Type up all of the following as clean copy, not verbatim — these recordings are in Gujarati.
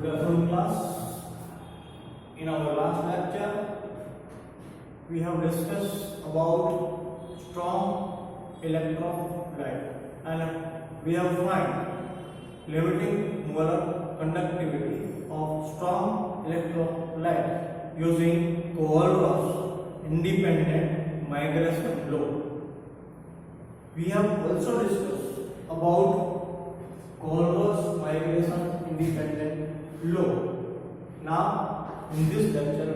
Good afternoon, class. In our last lecture, we have discussed about strong electrolyte and we have found limiting molar conductivity of strong electrolyte using Kohlrausch independent migration law. We have also discussed about Kohlrausch migration independent law. Now, in this lecture,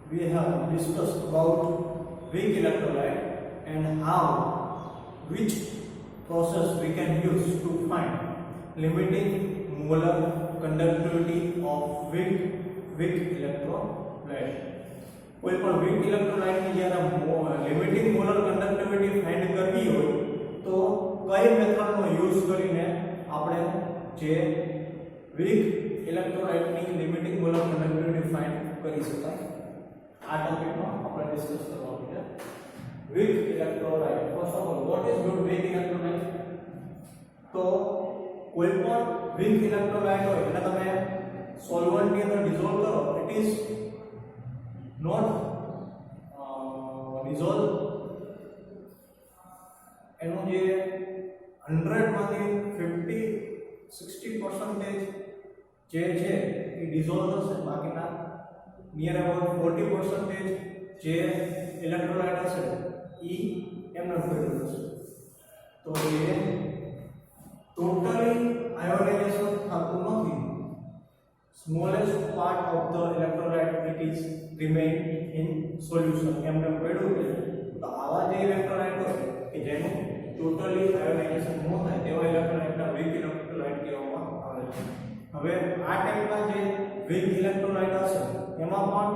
we have discussed about weak electrolyte and which process we can use to find limiting molar conductivity of weak electrolyte. કોઈ પણ weak electrolyte ની જ્યારે limiting molar conductivity find કરવી હોય તો કઈ મેથડનો યુઝ કરીને આપણે જે weak electrolyte ની limiting molar conductivity find કરી શકાય. આ ટોપિકમાં આપણે ડિસ્કસ કરવાનું છે. weak electrolyte, first of all, what is good weak electrolyte? તો કોઈ પણ weak electrolyte હોય એને તમે સોલ્વન્ટ ની અંદર ડિસોલ્વ કરો, it is not dissolve. એનું જે 100 માંથી 50-60% જે છે એ ડિસોલ્વ થશે, બાકીના નિયર અબાઉટ 40% જે ઇલેક્ટ્રોલાઇટ હશે એ એમને ફેરવી થશે. તો એ ટોટલી આયોનાઇઝેશન થતું નથી. smallest part of the electrolyte it is remain in solution. એમને પડ્યું છે તો આવા જે ઇલેક્ટ્રોલાઇટ હોય કે જેનું ટોટલી આયોનાઇઝેશન ન થાય તેવા ઇલેક્ટ્રોલાઇટના વીક ઇલેક્ટ્રોલાઇટ કહેવામાં આવે છે. હવે આ ટાઈપના જે વીક ઇલેક્ટ્રોલાઇટ હશે એમાં પણ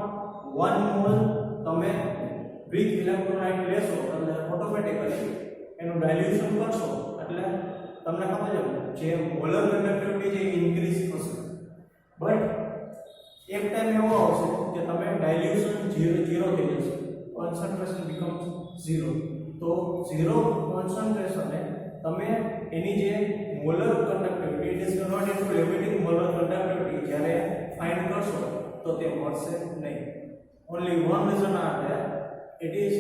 1 મોલ તમે વીક ઇલેક્ટ્રોલાઇટ લેશો એટલે ઓટોમેટિકલી એનું ડાયલ્યુશન કરશો એટલે તમને ખબર છે જે મોલર કંડક્ટિવિટી છે ઇન્ક્રીઝ થશે. બટ એક ટાઈમ એવો આવશે કે તમે ડાયલ્યુશન 0 થઈ જશે, કોન્સન્ટ્રેશન બીકમ્સ 0. તો 0 કોન્સન્ટ્રેશને તમે એની જે molar conductivity it is not into limiting molar conductivity જ્યારે ફાઇન્ડ કરશો તો તે મળશે નહીં. Only one reason are there, it is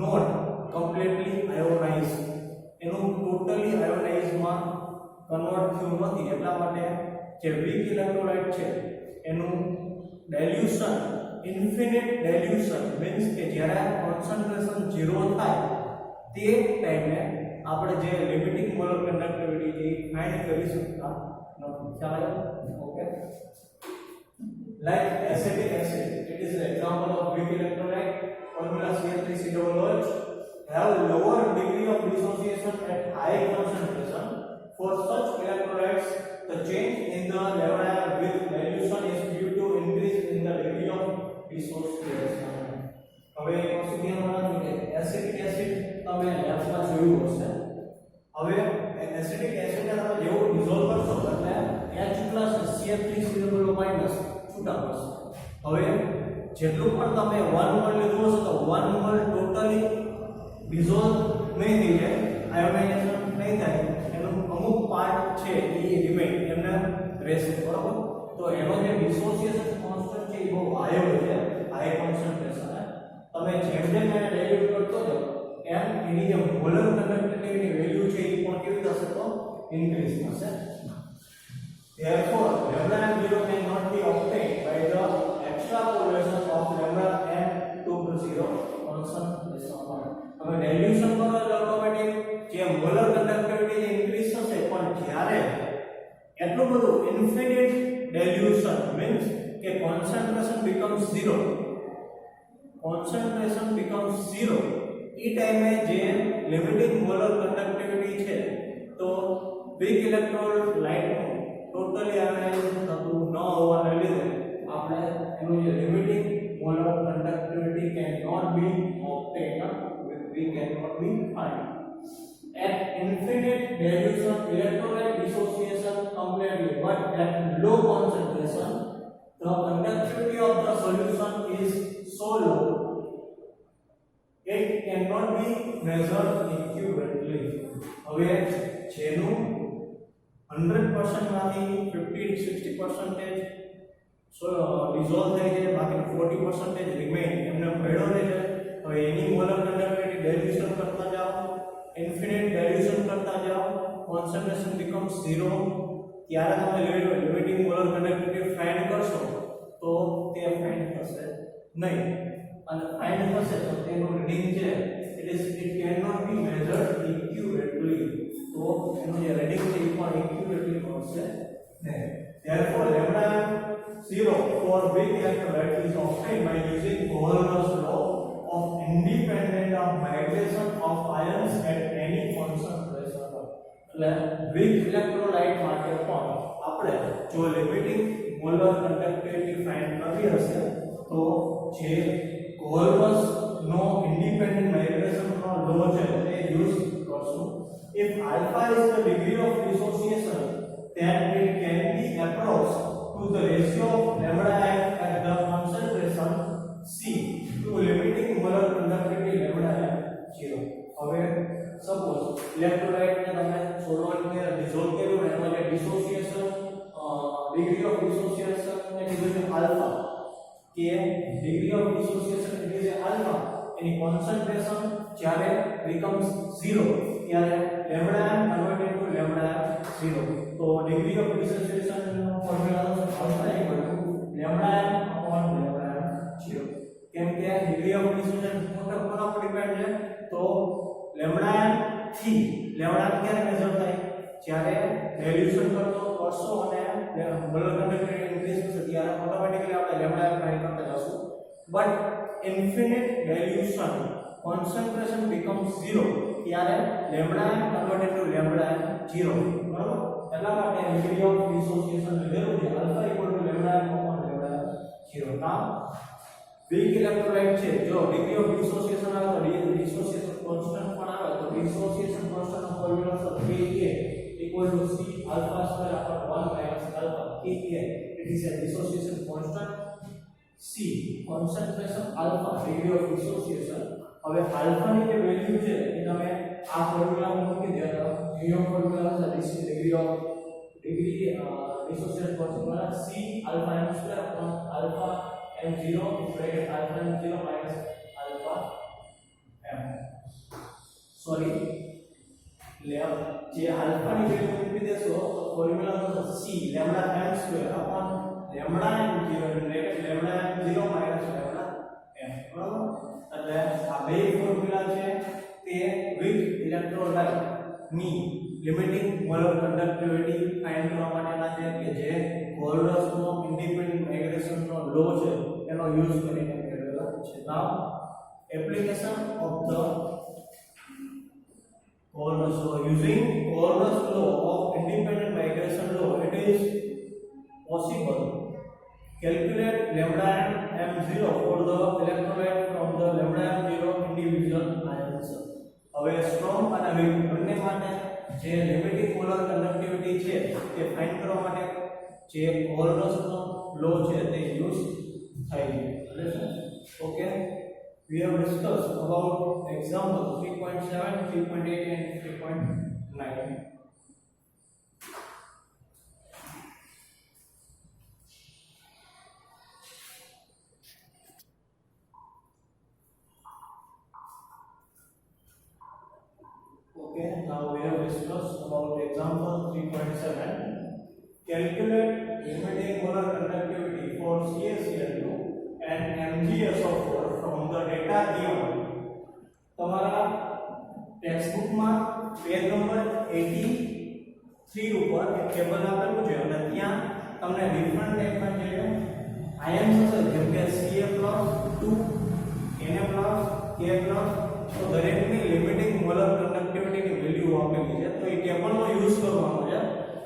not completely ionized. એનું ટોટલી આયોનાઇઝમાં કન્વર્ટ થયું નથી. એટલા માટે જે વીક ઇલેક્ટ્રોલાઇટ છે એનું ડાયલ્યુશન ઇન્ફિનિટ ડાયલ્યુશન મીન્સ કે જ્યારે કોન્સન્ટ્રેશન 0 થાય તે ટાઈમે આપણે જે લિમિટિંગ મોલર કંડક્ટિવિટી ફાઇન્ડ કરી શકતા નથી. ખ્યાલ આવ્યો? Okay. Like acetic acid, it is an example of weak electrolyte. Formula CH3COOH have lower degree of dissociation at high concentration. For such electrolytes, the change in the level with dilution is due to increase in the degree of dissociation. હવે વસ્તુ ધ્યાનમાં રાખજો કે એસિટિક એસિડ તમે લેબમાં જોયું હશે. હવે એસિટિક એસિડને તમે જેવું ડિસોલ્વ કરશો એટલે H+CH3COOH છૂટા પડશે. હવે જેટલું પણ તમે 1 મોલ લીધું હશે તો 1 મોલ ટોટલી ડિસોલ્વ નહીં થઈ જાય, આયોનાઇઝેશન નહીં થાય, એનું અમુક પાર્ટ છે એ રિમેઇન એમને રહેશે. બરાબર? તો એનો જે ડિસોસિએશન કોન્સ્ટન્ટ છે એ બહુ હાઈ હોય છે, હાઈ કોન્સન્ટ્રેશન. તમે જેમ જેમ એને ડાયલ્યુટ કરતો જાઓ એમ એની જે મોલર કંડક્ટિવિટીની વેલ્યુ છે એ પણ કેવી થશે તો ઇન્ક્રીઝ થશે. Therefore, λ0 cannot be obtained by the extrapolation of λn2 concentration. હવે ડાયલ્યુશન કરો એટલે ઓટોમેટિક જે મોલર કંડક્ટિવિટી ઇન્ક્રીઝ થશે, પણ જ્યારે એટલું બધું ઇન્ફિનિટ ડાયલ્યુશન મીન્સ કે કોન્સન્ટ્રેશન બીકમ્સ 0, કોન્સન્ટ્રેશન બીકમ્સ 0 એ ટાઈમે જે લિમિટિંગ મોલર કંડક્ટિવિટી છે તો વીક ઇલેક્ટ્રોલાઇટનું ટોટલી આયોનાઇઝેશન થતું ન હોવાને લીધે આપણે એનું જે limiting molar conductivity can not be obtained, we cannot be find. At infinite dilution, electrolyte dissociation completely, but at low concentration, the conductivity of the solution is so low, it cannot be measured equivalently. હવે જેનું 100% માંથી 50-60% ડિઝોલ્વ થઈ જાય, બાકી 40% રિમેઇન એમને પડ્યો રહે છે. હવે એની મોલર કંડક્ટિવિટી ડાયલ્યુશન કરતા જાઓ, ઇન્ફિનિટ ડાયલ્યુશન કરતા જાઓ, કોન્સન્ટ્રેશન બીકમ્સ 0. ત્યારે તમે લિમિટિંગ મોલર કંડક્ટિવિટી ફાઇન્ડ કરશો તો તે ફાઇન્ડ થશે નહીં, અને ફાઇન્ડ થશે તો તેનું રીડિંગ છે it cannot be measured accurately. તો એનું જે રીડિંગ છે એ પણ accurately મળશે નહીં. therefore lambda 0 for weak electrolyte is obtained by using Coulom's law of independent of migration of ions at any concentration. એટલે weak electrolyte માટે પણ આપણે જો લિમિટિંગ મોલર કંડક્ટિવિટી ફાઇન્ડ કરવી હશે તો જે Coulom's નો ઇન્ડિપેન્ડન્ટ માઇગ્રેશન નો લો છે તે યુઝ કરશું. if alpha is the degree of dissociation then it can be approached to the ratio of lambda f at the concentration C to limiting molar conductivity lambda f 0. હવે સપોઝ ઇલેક્ટ્રોલાઇટ ને તમે સોલ્વન્ટ ને ડિસોલ્વ કર્યું ને એમાં જે ડિસોસિએશન ડિગ્રી ઓફ ડિસોસિએશન ને કીધું છે આલ્ફા, કે ડિગ્રી ઓફ ડિસોસિએશન એટલે છે આલ્ફા, એની કોન્સન્ટ્રેશન જ્યારે becomes 0 ત્યારે lambda m converted to lambda 0. તો ડિગ્રી ઓફ ડિસોસિએશન નો formula alpha equal to lambda m upon lambda 0. કેમ કે ડિગ્રી ઓફ ડિસોસિએશન કોના પર ડિપેન્ડ છે? તો લેમ્બડા m થી લેમ્બડા ક્યારે મેઝર થાય? જ્યારે ડાયલ્યુશન કરશો અને મોલર કંડક્ટિવિટી ઇન્ક્રીઝ થશે ત્યારે ઓટોમેટિકલી આપણે લેમ્બડા m ફાઇન્ડ કરતા જશું. But infinite dilution concentration becomes 0 ત્યારે lambda m converted to lambda 0. બરાબર? એટલા માટે ડિગ્રી ઓફ ડિસોસિએશન લીધેલું છે alpha equal to lambda m upon lambda 0. નામ વીક ઇલેક્ટ્રોલાઇટ છે, જો ડિગ્રી ઓફ ડિસોસિએશન આવે તો ડિસોસિએશન કોન્સ્ટન્ટ પણ આવે તો ડિસોસિએશન કોન્સ્ટન્ટ નો ફોર્મ્યુલા છે Ka equal to C alpha square upon 1 minus alpha. Ka it is a dissociation constant. C concentration alpha degree of dissociation. હવે આલ્ફા ની જે વેલ્યુ છે એ તમે આ ફોર્મ્યુલામાં મૂકી દેજો. ન્યુ ફોર્મ્યુલા છે degree of dissociation constant C alpha m square upon alpha m0 bracket alpha m0 minus alpha m. Sorry જે આલ્ફા ની વેલ્યુ મૂકી દેશો તો ફોર્મ્યુલા થશે C lambda m square upon lambda m0 bracket lambda m0 minus lambda m. બરાબર? એટલે આ બે ફોર્મ્યુલા છે તે વીક ઇલેક્ટ્રોલાઇટ ની લિમિટિંગ મોલર કંડક્ટિવિટી ફાઇન્ડ કરવા માટેના છે કે જે Coulom's નો ઇન્ડિપેન્ડન્ટ માઇગ્રેશન નો લો છે એનો યુઝ કરીને મેળવેલા છે. Now application of the Coulom's law. Using Coulom's law of independent migration law, it is possible calculate lambda m0 for the electrolyte from the lambda m0 individual ions. હવે સ્ટ્રોંગ અને વીક બંને માટે જે લિમિટિંગ મોલર કંડક્ટિવિટી છે તે ફાઇન્ડ કરવા માટે જે Coulom's નો લો છે તે યુઝ થાય છે. Okay, we have discussed about example 3.7, 3.8 and 3.9. Okay, now we have discussed about example 3.7. Calculate limiting molar conductivity for CaCl2 and MgSO4 from the data given. તમારા ટેક્સ્ટબુક માં પેજ નંબર 83 ઉપર એક ટેબલ આપેલું છે અને ત્યાં તમને ડિફરન્ટ ટાઈપના જે આયન્સ હશે જેમ કે Ca+2 Na+, K+, તો દરેકની લિમિટિંગ મોલર કંડક્ટિવિટીની વેલ્યુ આપેલી છે. તો એ ટેબલનો યુઝ કરવાનો છે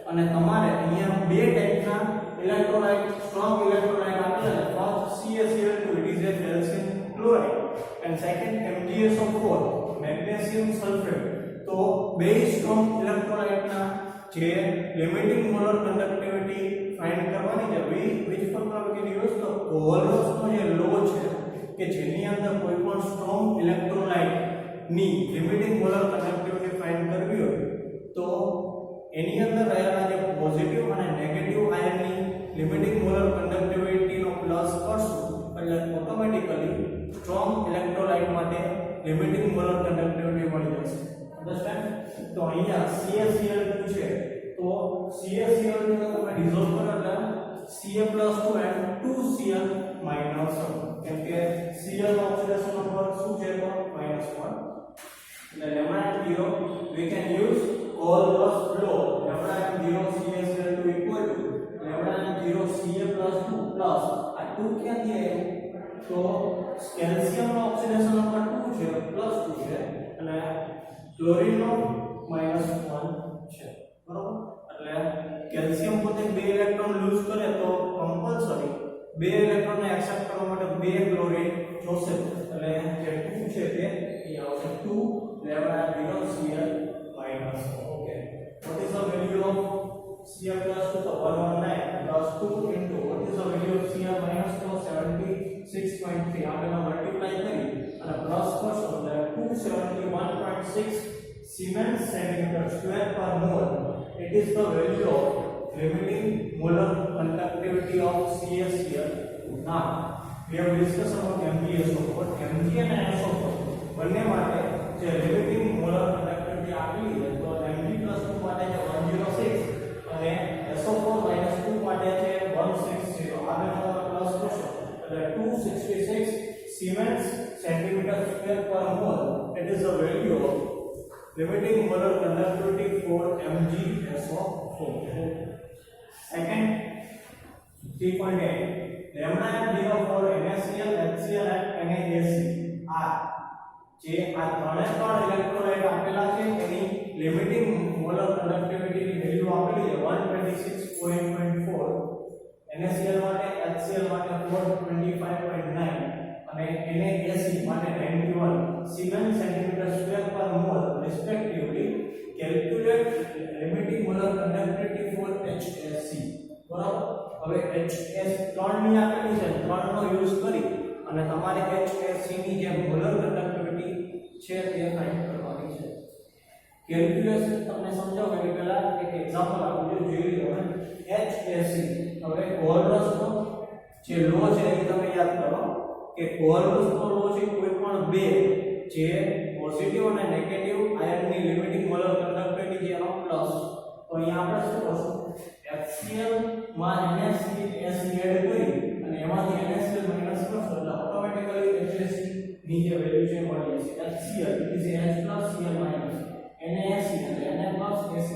અને તમારે અહીંયા બે ટાઈપના ઇલેક્ટ્રોલાઇટ સ્ટ્રોંગ ઇલેક્ટ્રોલાઇટ આપેલા છે. First CaCl2 it is a calcium chloride and second MgSO4 magnesium sulfate. તો બે સ્ટ્રોંગ ઇલેક્ટ્રોલાઇટના જે લિમિટિંગ મોલર કંડક્ટિવિટી ફાઇન્ડ કરવાની છે which formula we can use? તો Coulom's નો જે લો છે કે જેની અંદર કોઈ પણ સ્ટ્રોંગ ઇલેક્ટ્રોલાઇટ ની લિમિટિંગ મોલર કંડક્ટિવિટી ફાઇન્ડ કરવી હોય તો એની અંદર રહેલા જે પોઝિટિવ અને નેગેટિવ આયનની લિમિટિંગ મોલર કન્ડક્ટિવિટીનો પ્લસ કરશું એટલે ઓટોમેટિકલી સ્ટ્રોંગ ઇલેક્ટ્રોલાઇટ માટે લિમિટિંગ મોલર કન્ડક્ટિવિટી મળી જશે. અન્ડરસ્ટેન્ડ? તો અહીંયા CaCl2 છે તો CaCl2 ને તમે ડિઝોલ્વ કરો એટલે Ca+2 and 2Cl minus 1 કેમ કે Cl નો ઓક્સિડેશન નંબર શું છે તો -1 એટલે λ0 we can use Cole-Ross law λ0 CaCl2 equal to λ0 Ca+2 plus આ 2 ક્યાંથી આવ્યું તો કેલ્શિયમ નો ઓક્સિડેશન નંબર 2 છે +2 છે અને ક્લોરીન નો -1 છે બરોબર. એટલે કેલ્શિયમ પોતે 2 ઇલેક્ટ્રોન લૂઝ કરે તો કમ્પલસરી 2 ઇલેક્ટ્રોન ને એક્સેપ્ટ કરવા માટે 2 ક્લોરીન જોશે એટલે જે 2 છે તે અહીં આવશે 2 λ0 Cl minus. Okay, what is the value of Cl+2 તો 119 plus 2 into what is the value of Cl minus તો 76.3 આ બેનો મલ્ટીપ્લાય કરી અને પ્લસ કરશો એટલે 271.6 Siemens centimeter square per mole. It is the value of limiting molar conductivity of CaCl. Now we have discussed about MgSO4. Mg અને SO4 બંને માટે જે લિમિટિંગ મોલર કન્ડક્ટિવિટી આપેલી છે તો Mg+2 માટે છે 106 અને SO4 -2 માટે છે 160. આ બેનો પ્લસ કરશો એટલે 266 Siemens centimeter square per mole. It is the value of limiting molar conductivity for MgSO4. Second 3.8 λ0 for NaCl, HCl and NaAC are જે આ ત્રણે ત્રણ ઇલેક્ટ્રોલાઇટ આપેલા છે એની લિમિટિંગ મોલર કન્ડક્ટિવિટી ની વેલ્યુ આપેલી છે 126.4 NaCl માટે HCl માટે 425.9 અને NaAC માટે 91 Siemens centimeter square per mole respectively. Calculate limiting molar conductivity for HAC. બરાબર. હવે HAC 3 ની આપેલી છે 3 નો યુઝ કરી અને તમારે HAC ની જે મોલર કન્ડક્ટિવિટી છે તે ફાઇન્ડ કરવાની છે. કેલ્ક્યુલેશન તમને સમજાવું એની પહેલા એક એક્ઝામ્પલ આપું છું જોઈ લો. HAC હવે Cole-Ross નો જે લો છે એ તમે યાદ કરો કે Cole-Ross નો લો છે કોઈ પણ બે જે પોઝિટિવ અને નેગેટિવ આયનની લિમિટિંગ મોલર કન્ડક્ટિવિટી જેનો પ્લસ તો અહીંયા આપણે શું કરશું HCl માં NaCl એડ કરી અને એમાંથી NaCl માઈનસ કરશું એટલે ઓટોમેટિકલી HAC ની જે વેલ્યુ છે મળી જશે. HCl is H+Cl minus NaAC એટલે Na+AC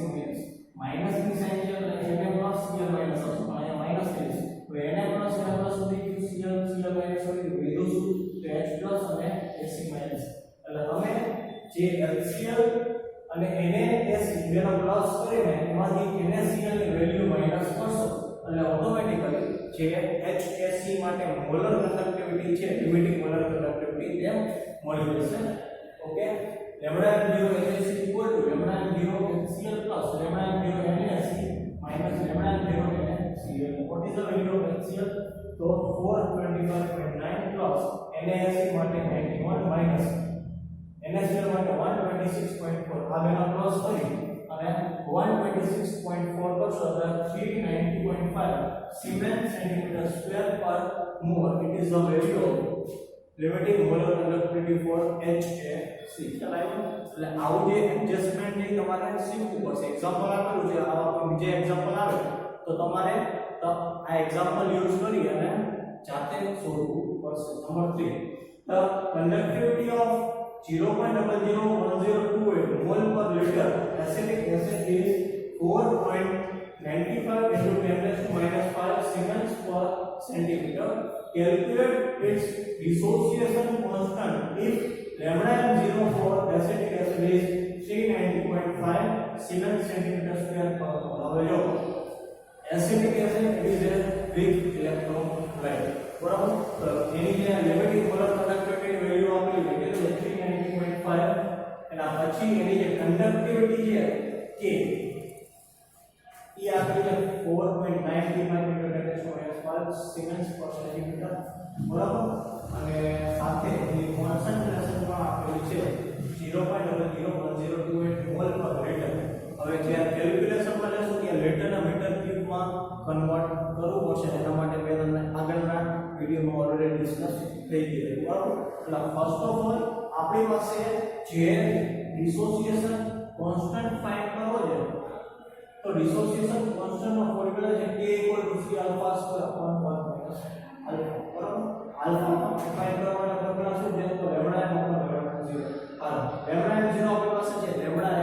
માઈનસ ની સાઈન છે એટલે Na+Cl માઈનસ હશે પણ અહીંયા માઈનસ થઈ જશે તો Na+Na+ સુધી Cl માઈનસ સુધી વધુ શું તો H+ અને AC માઈનસ એટલે તમે જે HCl અને NaAC બેનો પ્લસ કરીને એમાંથી NaCl ની વેલ્યુ માઈનસ કરશો એટલે ઓટોમેટિકલી જે HAC માટે મોલર કન્ડક્ટિવિટી છે લિમિટિંગ મોલર કન્ડક્ટિવિટી તે મળી જશે. Okay, λ0 HAC equal to λ0 HCl plus λ0 NaC minus λ0 NaCl. What is the value of HCl? તો 425.9 plus NaAC માટે 91 minus NaCl માટે 126.4 આ બેનો પ્લસ કરી અને 126.4 કરશો એટલે 390.5 Siemens centimeter square per mole. It is the value of limiting molar conductivity for HAC. ચલાવ્યું એટલે આવું જે એડજસ્ટમેન્ટ ની તમારે શીખવું પડશે. એક્ઝામ્પલ આપેલું છે આવા બીજે એક્ઝામ્પલ આવે તો તમારે આ એક્ઝામ્પલ યુઝ કરી અને જાતે સોલ્વ પડશે. Number 3 the conductivity of 0.00102 mole per liter acetic acid is 4.95 into 10⁻⁵ Siemens per centimeter. Calculate its dissociation constant if λ0 for acetic acid is 390.5 Siemens centimeter square per mole. હવે જો acetic acid is a weak electrolyte બરાબર તો એની જે લિમિટિંગ મોલર કન્ડક્ટિવિટી વેલ્યુ આપેલી છે કે 390.5 એના પછી એની જે કન્ડક્ટિવિટી છે કે એ આપેલી છે 4.95 મીટર Siemens per centimeter બરાબર અને સાથે એની કોન્સન્ટ્રેશન પણ આપેલી છે 0.00102 મોલ પર લીટર. હવે જે કેલ્ક્યુલેશન કન્વર્ટ કરવું પડશે એના માટે મેં તમને આગળના વિડિયોમાં ઓલરેડી ડિસ્કસ થઈ ગયું બરાબર એટલે ફર્સ્ટ ઓફ ઓલ આપણી પાસે જે ડિસોસિએશન કોન્સ્ટન્ટ ફાઇન્ડ કરવો છે તો ડિસોસિએશન કોન્સ્ટન્ટ નો ફોર્મ્યુલા છે k c alpha square upon 1 minus alpha બરાબર આલ્ફા ફાઇન્ડ કરવાનો ફોર્મ્યુલા શું છે તો લેમ્ડા m upon લેમ્ડા 0 આ લેમ્ડા m 0 આપણી પાસે છે લેમ્ડા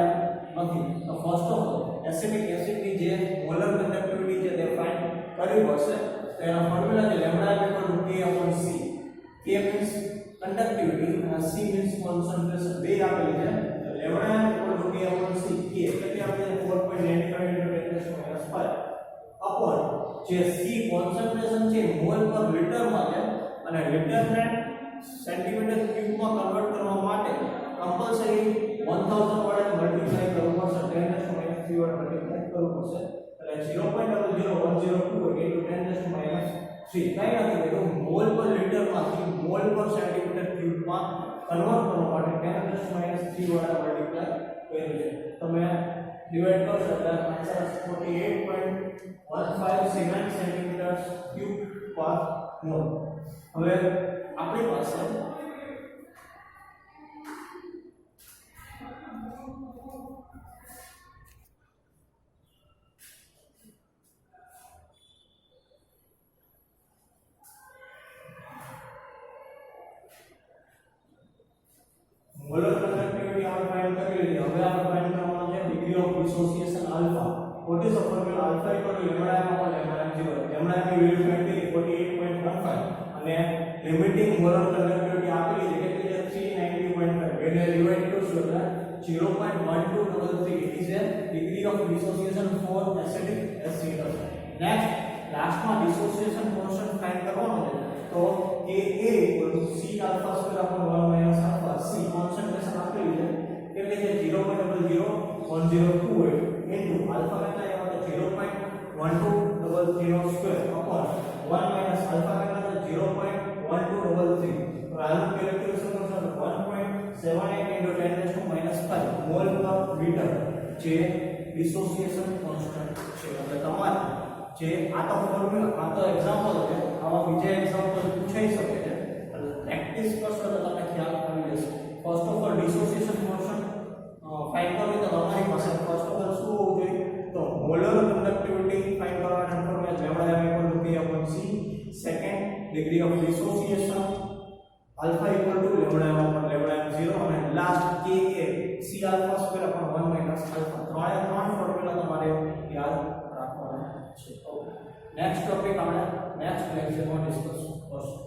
m નથી તો first of all acidic acid ની જે મોલર કંડક્ટિવિટી છે તે ફાઇન્ડ કરવી પડશે તો એનો ફોર્મ્યુલા છે lambda m k upon c k means conductivity અને c means concentration બે આપેલી છે lambda m k upon c k એટલે આપણે 4.95 × 10 5 upon જે c concentration છે મોલ પર લિટર માં છે અને લિટર ને સેન્ટીમીટર ક્યુબ માં કન્વર્ટ કરવા માટે કમ્પલસરી 1000 વડે મલ્ટીપ્લાય કરવું પડશે 10 3 વડે મલ્ટીપ્લાય કરવું પડશે એટલે 0.00102 × 10 3 કઈ નથી કીધું મોલ પર લિટર માંથી મોલ પર સેન્ટીમીટર ક્યુબ માં કન્વર્ટ કરવા માટે 10 3 વડે મલ્ટીપ્લાય કર્યું છે તમે ડિવાઇડ કરશો એટલે આન્સર 48.157 સેન્ટીમીટર ક્યુબ પર મોલ હવે આપણી પાસે મોલર કંડક્ટિવિટી આપણે ફાઇન્ડ કરી લીધી હવે આપણે ફાઇન્ડ કરવાનો છે degree of dissociation alpha what is the formula alpha equal to lambda m upon lambda m 0 lambda m ની વેલ્યુ ફાઇન્ડ કરી 48.15 અને લિમિટિંગ મોલર કંડક્ટિવિટી આપેલી છે કેટલી છે 390.5 બેને ડિવાઇડ કરશો એટલે 0.1233 it is a degree of dissociation for acidic acid next લાસ્ટમાં ડિસોસિએશન કોન્સ્ટન્ટ ફાઇન્ડ કરવાનો છે તો Ka equal to c alpha square upon 1 minus alpha c concentration આપેલી છે કેટલી છે 0.00102 into alpha કેટલા આવે છે 0.1200 square upon 1 minus alpha કેટલા છે 0.1233 તો આનું કેલ્ક્યુલેશન કરશો તો 1.78 into 10 5 મોલ પર લિટર જે ડિસોસિએશન કોન્સ્ટન્ટ છે એટલે તમારે જે આ તો ફોર્મ્યુલા આ તો એક્ઝામ્પલ છે આવા બીજા એક્ઝામ્પલ પૂછાઈ શકે છે પ્રેક્ટિસ કરશો તો તમને ખ્યાલ આવી જશે first of all dissociation constant find કરવું તો તમારી પાસે ફર્સ્ટ ઓફ ઓલ શું હોવું જોઈએ તો મોલર કંડક્ટિવિટી ફાઇન્ડ કરવાના formula lambda m = k upon c second degree of dissociation alpha equal to lambda m upon lambda m 0 અને last k a c alpha square upon 1 minus alpha ત્રણ ફોર્મ્યુલા તમારે યાદ રાખવાના છે ઓકે નેક્સ્ટ ટોપિક આપણે નેક્સ્ટ લેક્ચરમાં ડિસ્કસ કરશું